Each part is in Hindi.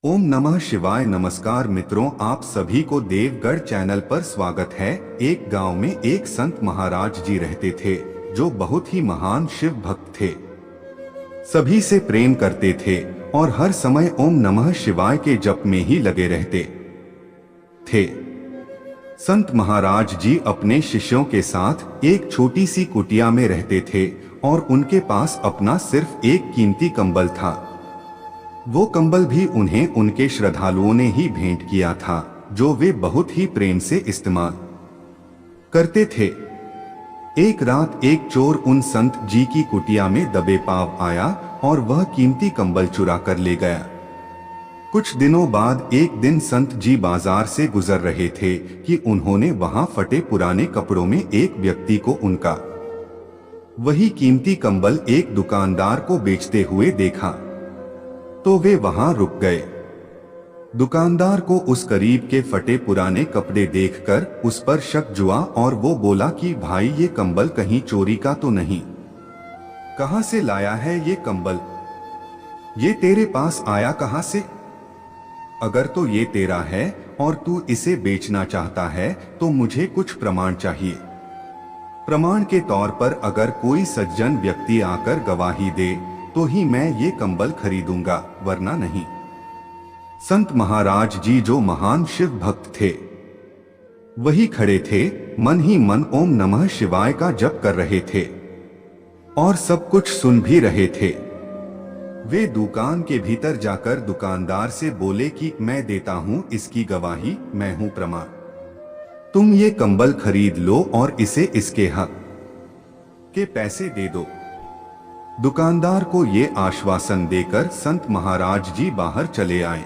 ओम नमः शिवाय। नमस्कार मित्रों, आप सभी को देवगढ़ चैनल पर स्वागत है। एक गांव में एक संत महाराज जी रहते थे जो बहुत ही महान शिव भक्त थे। सभी से प्रेम करते थे और हर समय ओम नमः शिवाय के जप में ही लगे रहते थे। संत महाराज जी अपने शिष्यों के साथ एक छोटी सी कुटिया में रहते थे और उनके पास अपना सिर्फ एक कीमती कंबल था। वो कंबल भी उन्हें उनके श्रद्धालुओं ने ही भेंट किया था, जो वे बहुत ही प्रेम से इस्तेमाल करते थे। एक रात एक चोर उन संत जी की कुटिया में दबे पांव आया और वह कीमती कंबल चुरा कर ले गया। कुछ दिनों बाद एक दिन संत जी बाजार से गुजर रहे थे कि उन्होंने वहां फटे पुराने कपड़ों में एक व्यक्ति को उनका वही कीमती कंबल एक दुकानदार को बेचते हुए देखा, तो वे वहां रुक गए। दुकानदार को उस गरीब के फटे पुराने कपड़े देखकर उस पर शक जुआ और वो बोला कि भाई, ये कंबल कहीं चोरी का तो नहीं? कहां से लाया है ये कंबल? ये तेरे पास आया कहां से? अगर तो ये तेरा है और तू इसे बेचना चाहता है तो मुझे कुछ प्रमाण चाहिए। प्रमाण के तौर पर अगर कोई सज्जन व्यक्ति आकर गवाही दे तो ही मैं ये कंबल खरीदूंगा, वरना नहीं। संत महाराज जी जो महान शिव भक्त थे वही खड़े थे, मन ही मन ओम नमः शिवाय का जप कर रहे थे और सब कुछ सुन भी रहे थे। वे दुकान के भीतर जाकर दुकानदार से बोले कि मैं देता हूं इसकी गवाही, मैं हूं प्रमाण। तुम ये कंबल खरीद लो और इसे इसके हक के पैसे दे दो। दुकानदार को ये आश्वासन देकर संत महाराज जी बाहर चले आए।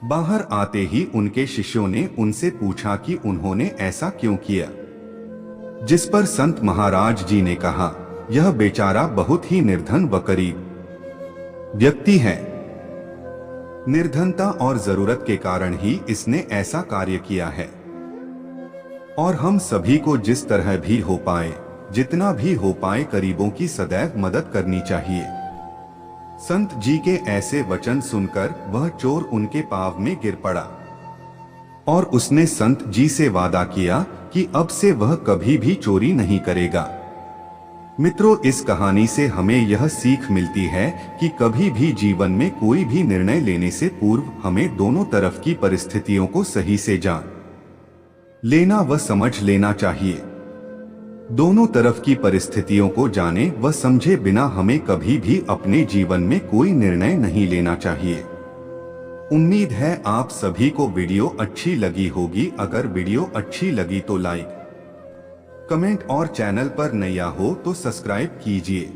बाहर आते ही उनके शिष्यों ने उनसे पूछा कि उन्होंने ऐसा क्यों किया, जिस पर संत महाराज जी ने कहा, यह बेचारा बहुत ही निर्धन व गरीब व्यक्ति है। निर्धनता और जरूरत के कारण ही इसने ऐसा कार्य किया है और हम सभी को जिस तरह भी हो पाए, जितना भी हो पाए, गरीबों की सदैव मदद करनी चाहिए। संत जी के ऐसे वचन सुनकर वह चोर उनके पांव में गिर पड़ा और उसने संत जी से वादा किया कि अब से वह कभी भी चोरी नहीं करेगा। मित्रों, इस कहानी से हमें यह सीख मिलती है कि कभी भी जीवन में कोई भी निर्णय लेने से पूर्व हमें दोनों तरफ की परिस्थितियों को सही से जान लेना व समझ लेना चाहिए। दोनों तरफ की परिस्थितियों को जाने व समझे बिना हमें कभी भी अपने जीवन में कोई निर्णय नहीं लेना चाहिए। उम्मीद है आप सभी को वीडियो अच्छी लगी होगी। अगर वीडियो अच्छी लगी तो लाइक, कमेंट और चैनल पर नया हो तो सब्सक्राइब कीजिए।